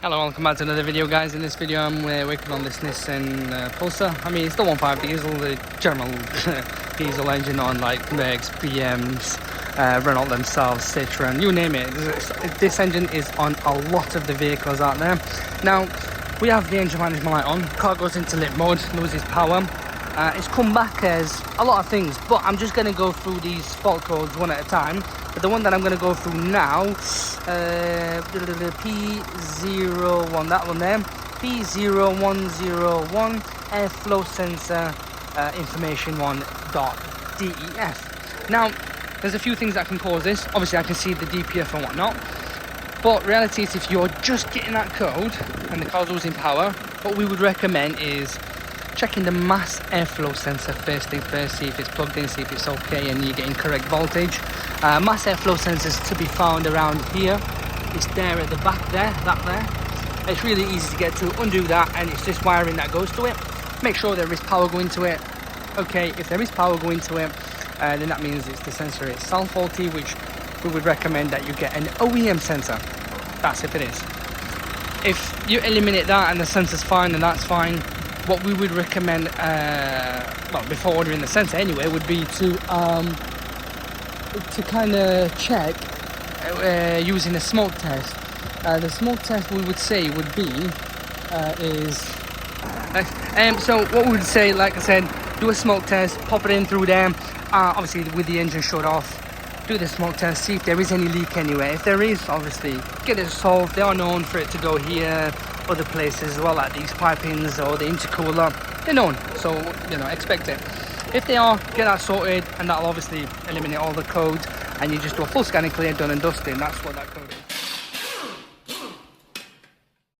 Hello, welcome back to another video, guys. In this video I'm working on this Nissan Pulsar. I mean, it's the 1.5 diesel, the general diesel engine on like Mercs, BMs, Renault themselves, Citroen, you name it. This engine is on a lot of the vehicles out there. Now, we have the engine management light on, car goes into lit mode, loses power. It's come back as a lot of things, but I'm just going to go through these fault codes one at a time. But the one that I'm going to go through now, P01, that one there, P0101 airflow sensor information 1.def. Now, there's a few things that can cause this. Obviously, I can see the DPF and whatnot. But reality is, if you're just getting that code and the car's losing power, what we would recommend is checking the mass airflow sensor first thing first, see if it's plugged in, see if it's okay and you're getting correct voltage. Mass airflow sensors to be found around here. It's there at the back there, that there. It's really easy to get to. Undo that and it's just wiring that goes to it. Make sure there is power going to it. Okay, if there is power going to it, then that means it's the sensor itself faulty, which we would recommend that you get an OEM sensor. That's if it is. If you eliminate that and the sensor's fine, then that's fine. What we would recommend, well, before ordering the sensor anyway, would be to kind of check using a smoke test. The smoke test we would say would be so what we would say, like I said, do a smoke test, pop it in through there, obviously with the engine shut off. Do the smoke test, see if there is any leak anywhere. If there is, obviously get it solved. They are known for it to go here, other places as well, like these pipings or the intercooler. They're known, so you know, expect it. If they are, get that sorted, and that'll obviously eliminate all the codes, and you just do a full scan and clear, done and dusted. That's what that code